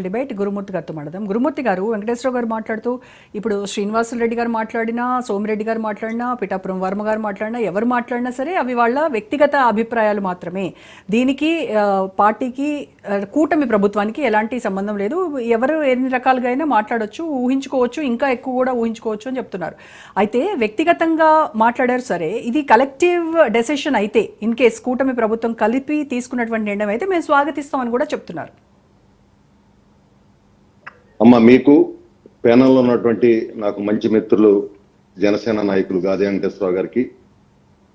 Debate గురుమూర్తి గారితో మాట్లాడదాం. గురుమూర్తి గారు, వెంకటేశ్వర గారు మాట్లాడుతూ ఇప్పుడు శ్రీనివాసులు రెడ్డి గారు మాట్లాడినా, సోమిరెడ్డి గారు మాట్లాడినా, పిఠాపురం వర్మ గారు మాట్లాడినా, ఎవరు మాట్లాడినా సరే అవి వాళ్ళ వ్యక్తిగత అభిప్రాయాలు మాత్రమే. దీనికి పార్టీకి, కూటమి ప్రభుత్వానికి ఎలాంటి సంబంధం లేదు. ఎవరు ఎన్ని రకాలుగా అయినా మాట్లాడొచ్చు, ఊహించుకోవచ్చు, ఇంకా ఎక్కువ కూడా ఊహించుకోవచ్చు అని చెప్తున్నారు. అయితే వ్యక్తిగతంగా మాట్లాడారు సరే, ఇది కలెక్టివ్ డెసిషన్ అయితే, ఇన్ కేస్ కూటమి ప్రభుత్వం కలిపి తీసుకున్నటువంటి నిర్ణయం అయితే మేము స్వాగతిస్తామని కూడా చెప్తున్నారు. అమ్మ, మీకు ప్యానల్లో ఉన్నటువంటి నాకు మంచి మిత్రులు జనసేన నాయకులు గాదే వెంకటేశ్వరరావు గారికి,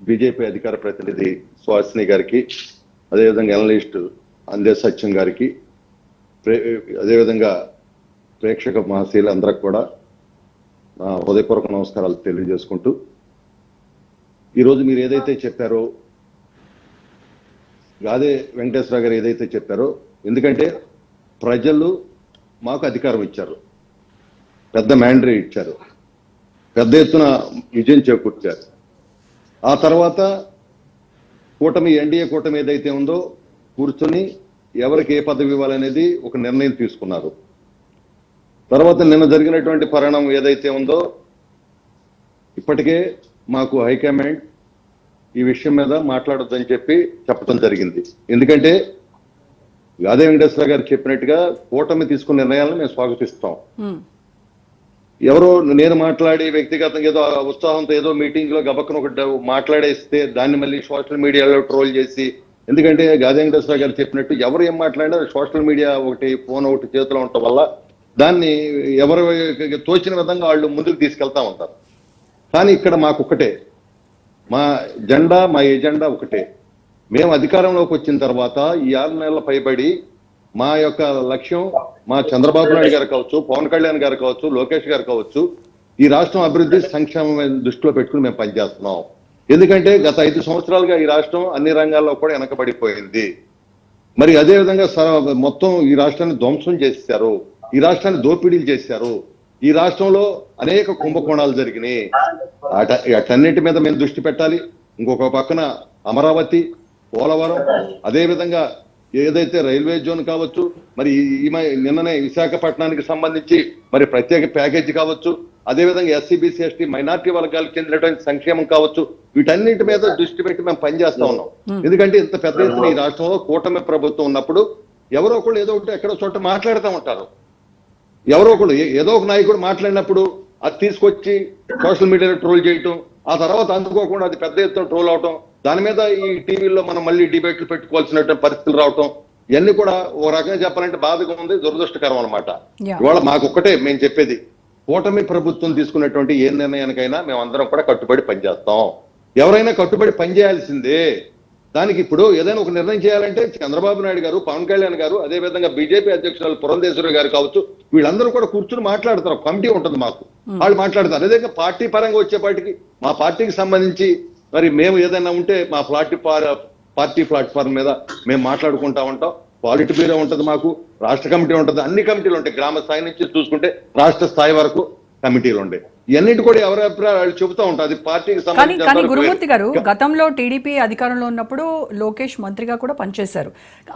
బీజేపీ అధికార ప్రతినిధి సుహాసిని గారికి, అదేవిధంగా అనలిస్ట్ అందే సత్యం గారికి, అదేవిధంగా ప్రేక్షక మహాశీలు అందరికి కూడా నా హృదయపూర్వక నమస్కారాలు తెలియజేసుకుంటూ, ఈరోజు మీరు ఏదైతే చెప్పారో, గాదే వెంకటేశ్వరరావు గారు ఏదైతే చెప్పారో, ఎందుకంటే ప్రజలు మాకు అధికారం ఇచ్చారు, పెద్ద మ్యాండేట్ ఇచ్చారు, పెద్ద ఎత్తున విజయం చేకూర్చారు. ఆ తర్వాత కూటమి, ఎన్డీఏ కూటమి ఏదైతే ఉందో కూర్చొని ఎవరికి ఏ పదవి ఇవ్వాలనేది ఒక నిర్ణయం తీసుకున్నారు. తర్వాత నిన్న జరిగినటువంటి పరిణామం ఏదైతే ఉందో, ఇప్పటికే మాకు హైకమాండ్ ఈ విషయం మీద మాట్లాడొద్దని చెప్పి చెప్పడం జరిగింది. ఎందుకంటే గాదే వెంకటేశ్వర గారు చెప్పినట్టుగా కూటమి తీసుకున్న నిర్ణయాలను మేము స్వాగతిస్తాం. ఎవరో నేను మాట్లాడి వ్యక్తిగతంగా ఏదో ఉత్సాహంతో ఏదో మీటింగ్ లో గబక్కన ఒకటి మాట్లాడేస్తే దాన్ని మళ్ళీ సోషల్ మీడియాలో ట్రోల్ చేసి, ఎందుకంటే గాదే వెంకటేశ్వర గారు చెప్పినట్టు ఎవరు ఏం మాట్లాడినా సోషల్ మీడియా ఒకటి, ఫోన్ ఒకటి చేతిలో ఉండటం వల్ల దాన్ని ఎవరు తోచిన విధంగా వాళ్ళు ముందుకు తీసుకెళ్తా ఉంటారు. కానీ ఇక్కడ మాకొక్కటే, మా జెండా, మా ఎజెండా ఒకటే. మేము అధికారంలోకి వచ్చిన తర్వాత ఈ 6 నెలల పైబడి మా యొక్క లక్ష్యం, మా చంద్రబాబు నాయుడు గారు కావచ్చు, పవన్ కళ్యాణ్ గారు కావచ్చు, లోకేష్ గారు కావచ్చు, ఈ రాష్ట్రం అభివృద్ధి సంక్షేమం దృష్టిలో పెట్టుకుని మేము పనిచేస్తున్నాం. ఎందుకంటే గత 5 సంవత్సరాలుగా ఈ రాష్ట్రం అన్ని రంగాల్లో కూడా వెనకబడిపోయింది. మరి అదేవిధంగా మొత్తం ఈ రాష్ట్రాన్ని ధ్వంసం చేశారు, ఈ రాష్ట్రాన్ని దోపిడీలు చేశారు, ఈ రాష్ట్రంలో అనేక కుంభకోణాలు జరిగినాయి. అటన్నిటి మీద మేము దృష్టి పెట్టాలి. ఇంకొక పక్కన అమరావతి, పోలవరం, అదేవిధంగా ఏదైతే రైల్వే జోన్ కావచ్చు, మరి నిన్ననే విశాఖపట్నానికి సంబంధించి మరి ప్రత్యేక ప్యాకేజీ కావచ్చు, అదేవిధంగా ఎస్సీ, బీసీ, ఎస్టీ, మైనార్టీ వర్గాలకు చెందినటువంటి సంక్షేమం కావచ్చు, వీటన్నిటి మీద దృష్టి పెట్టి మేము పనిచేస్తా ఉన్నాం. ఎందుకంటే ఇంత పెద్ద ఎత్తున ఈ రాష్ట్రంలో కూటమి ప్రభుత్వం ఉన్నప్పుడు ఎవరో ఒకళ్ళు ఏదో ఒకటి ఎక్కడో చోట మాట్లాడుతూ ఉంటారు. ఎవరో ఒకళ్ళు ఏదో ఒక నాయకుడు మాట్లాడినప్పుడు అది తీసుకొచ్చి సోషల్ మీడియాలో ట్రోల్ చేయటం, ఆ తర్వాత అందుకోకుండా అది పెద్ద ఎత్తున ట్రోల్ అవటం, దాని మీద ఈ టీవీల్లో మనం మళ్ళీ డిబేట్లు పెట్టుకోవాల్సిన పరిస్థితులు రావటం, ఇవన్నీ కూడా ఓ రకంగా చెప్పాలంటే బాధగా ఉంది, దురదృష్టకరం అనమాట. ఇవాళ మాకొక్కటే మేము చెప్పేది, కూటమి ప్రభుత్వం తీసుకున్నటువంటి ఏ నిర్ణయానికైనా మేమందరం కూడా కట్టుబడి పనిచేస్తాం. ఎవరైనా కట్టుబడి పనిచేయాల్సిందే. దానికి ఇప్పుడు ఏదైనా ఒక నిర్ణయం చేయాలంటే చంద్రబాబు నాయుడు గారు, పవన్ కళ్యాణ్ గారు, అదేవిధంగా బీజేపీ అధ్యక్షురాలు పురంధేశ్వరి గారు కావచ్చు, వీళ్ళందరూ కూడా కూర్చుని మాట్లాడతారు. కమిటీ ఉంటుంది మాకు, వాళ్ళు మాట్లాడతారు. అదేవిధంగా పార్టీ పరంగా వచ్చేపాటికి మా పార్టీకి సంబంధించి మరి మేము ఏదైనా ఉంటే మా పార్టీ ప్లాట్ఫామ్ మీద మేము మాట్లాడుకుంటా ఉంటాం. పాలిట్ బ్యూరో ఉంటుంది, మాకు రాష్ట్ర కమిటీ ఉంటుంది, అన్ని కమిటీలు ఉంటాయి. గ్రామ స్థాయి నుంచి చూసుకుంటే రాష్ట్ర స్థాయి వరకు కమిటీలు ఉంటాయి. ఇవన్నిటి కూడా ఎవరి అభిప్రాయాలు చెబుతూ ఉంటారు. పార్టీకి సంబంధించి. కానీ గురుమూర్తి గారు, గతంలో టీడీపీ అధికారంలో ఉన్నప్పుడు లోకేష్ మంత్రిగా కూడా పనిచేశారు.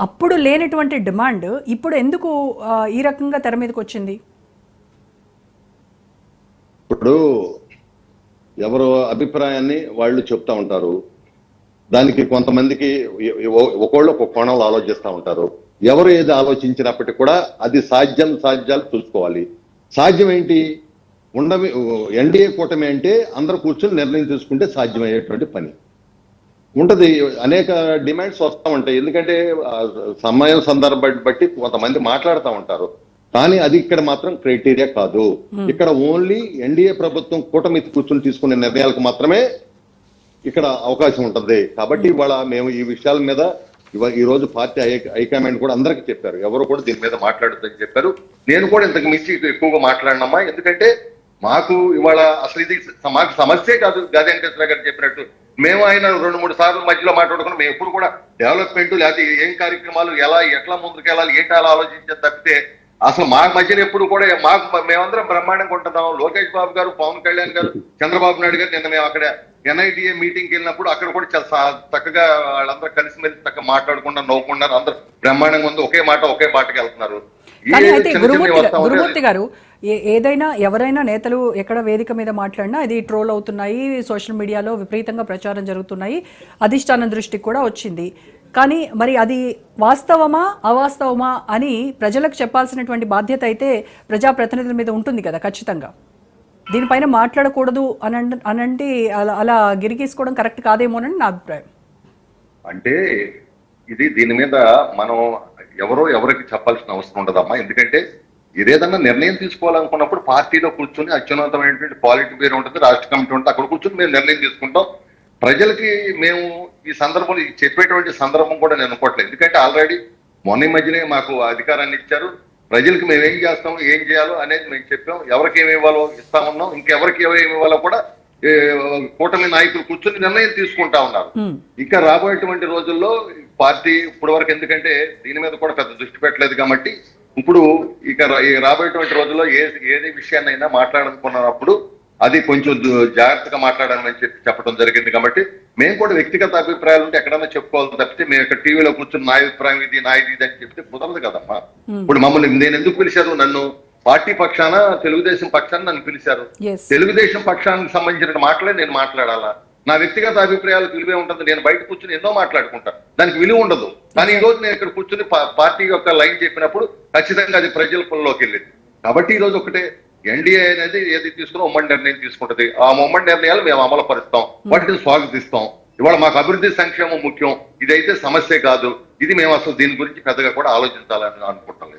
అప్పుడు లేనటువంటి డిమాండ్ ఇప్పుడు ఎందుకు ఈ రకంగా తెర మీదకి వచ్చింది? ఇప్పుడు ఎవరు అభిప్రాయాన్ని వాళ్ళు చెప్తా ఉంటారు. దానికి కొంతమందికి ఒకళ్ళు ఒక కోణంలో ఆలోచిస్తూ ఉంటారు. ఎవరు ఏది ఆలోచించినప్పటికీ కూడా అది సాధ్యాలు చూసుకోవాలి. సాధ్యం ఏంటి? ఎన్డీఏ కూటమి అంటే అందరూ కూర్చొని నిర్ణయం తీసుకుంటే సాధ్యమయ్యేటువంటి పని ఉంటది. అనేక డిమాండ్స్ వస్తూ ఉంటాయి. ఎందుకంటే సమయం సందర్భాన్ని బట్టి కొంతమంది మాట్లాడుతూ ఉంటారు. కానీ అది ఇక్కడ మాత్రం క్రైటీరియా కాదు. ఇక్కడ ఓన్లీ ఎన్డీఏ ప్రభుత్వం కూటమి కూర్చొని తీసుకునే నిర్ణయాలకు మాత్రమే ఇక్కడ అవకాశం ఉంటుంది. కాబట్టి ఇవాళ మేము ఈ విషయాల మీద ఈ రోజు పార్టీ హైకమాండ్ కూడా అందరికీ చెప్పారు, ఎవరు కూడా దీని మీద మాట్లాడొద్దని చెప్పారు. నేను కూడా ఇంతకు మించి ఎక్కువగా మాట్లాడినమ్మా. ఎందుకంటే మాకు ఇవాళ అసలు ఇది మాకు సమస్యే కాదు. గాదే వెంకటేశ్వర గారు చెప్పినట్టు మేము ఆయన 2-3 సార్లు మధ్యలో మాట్లాడుకున్నాం. మేము ఎప్పుడు కూడా డెవలప్మెంట్ లేకపోతే ఏం కార్యక్రమాలు ఎట్లా ముందుకు వెళ్ళాలి ఏంటి అలా ఆలోచించారు తప్పితే అసలు మా మధ్యన ఎప్పుడు కూడా మేమందరం బ్రహ్మాండంగా ఉంటున్నాం. లోకేష్ బాబు గారు, పవన్ కళ్యాణ్ గారు, చంద్రబాబు నాయుడు గారు నిన్న మేము అక్కడ ఎన్ఐటిఏ మీటింగ్కి వెళ్ళినప్పుడు అక్కడ కూడా చాలా చక్కగా వాళ్ళందరూ కలిసిమెలిసి చక్కగా మాట్లాడకుండా నవ్వుకున్నారు. అందరూ బ్రహ్మాండంగా ఉంది. ఒకే బాటకి వెళ్తున్నారు. కానీ అయితే గురుమూర్తి గారు ఏదైనా ఎవరైనా నేతలు ఎక్కడ వేదిక మీద మాట్లాడినా ఇది ట్రోల్ అవుతున్నాయి, సోషల్ మీడియాలో విపరీతంగా ప్రచారం జరుగుతున్నాయి, అధిష్టానం దృష్టికి కూడా వచ్చింది. కానీ మరి అది వాస్తవమా అవాస్తవమా అని ప్రజలకు చెప్పాల్సినటువంటి బాధ్యత అయితే ప్రజాప్రతినిధుల మీద ఉంటుంది కదా ఖచ్చితంగా. దీనిపైన మాట్లాడకూడదు అనంటే అలా గిరిగీసుకోవడం కరెక్ట్ కాదేమోనని నా అభిప్రాయం. అంటే దీని మీద మనం ఎవరికి చెప్పాల్సిన అవసరం ఉండదమ్మా. ఎందుకంటే ఏదైనా నిర్ణయం తీసుకోవాలనుకున్నప్పుడు పార్టీలో కూర్చొని అత్యున్నతమైనటువంటి పాలిట్ బ్యూరో ఉంటుంది, రాష్ట్ర కమిటీ ఉంటుంది, అక్కడ కూర్చొని మేము నిర్ణయం తీసుకుంటాం. ప్రజలకి మేము ఈ సందర్భంలో చెప్పేటువంటి సందర్భం కూడా నేను అనుకోవట్లేదు. ఎందుకంటే ఆల్రెడీ మొన్న మధ్యనే మాకు అధికారాన్ని ఇచ్చారు. ప్రజలకు మేము ఏం చేస్తాం, ఏం చేయాలో అనేది మేము చెప్పాం. ఎవరికి ఏమి ఇవ్వాలో ఇస్తామన్నాం. ఇంకెవరికి ఏమి ఇవ్వాలో కూడా కూటమి నాయకులు కూర్చొని నిర్ణయం తీసుకుంటా ఉన్నారు. ఇంకా రాబోయేటువంటి రోజుల్లో పార్టీ ఇప్పటి వరకు, ఎందుకంటే దీని మీద కూడా పెద్ద దృష్టి పెట్టలేదు కాబట్టి, ఇప్పుడు ఇక రాబోయేటువంటి రోజుల్లో ఏది విషయాన్నైనా మాట్లాడాలనుకున్నప్పుడు అది కొంచెం జాగ్రత్తగా మాట్లాడాలని చెప్పడం జరిగింది. కాబట్టి మేము కూడా వ్యక్తిగత అభిప్రాయాలు ఉంటే ఎక్కడైనా చెప్పుకోవాలి తప్పితే మేము ఇక్కడ టీవీలో కూర్చొని నా అభిప్రాయం ఇది, నా ఇది అని చెప్తే కుదరదు కదమ్మా. ఇప్పుడు మమ్మల్ని నేను ఎందుకు పిలిచారు? నన్ను పార్టీ పక్షాన, తెలుగుదేశం పక్షాన నన్ను పిలిచారు. తెలుగుదేశం పక్షానికి సంబంధించిన మాటలే నేను మాట్లాడాలా? నా వ్యక్తిగత అభిప్రాయాలకు విలువే ఉంటుంది. నేను బయట కూర్చొని ఎన్నో మాట్లాడుకుంటాను, దానికి విలువ ఉండదు. కానీ ఈ రోజు నేను ఇక్కడ కూర్చొని పార్టీ యొక్క లైన్ చెప్పినప్పుడు ఖచ్చితంగా అది ప్రజల పనిలోకి వెళ్ళింది. కాబట్టి ఈ రోజు ఒకటే, ఎన్డీఏ అనేది ఏది తీసుకున్నా ఉమ్మడి నిర్ణయం తీసుకుంటది. ఆ ఉమ్మడి నిర్ణయాలు మేము అమలు పరుస్తాం, వాటిని స్వాగతిస్తాం. ఇవాళ మాకు అభివృద్ధి సంక్షేమం ముఖ్యం. ఇదైతే సమస్య కాదు. ఇది మేము అసలు దీని గురించి పెద్దగా కూడా ఆలోచించాలని అనుకుంటాం.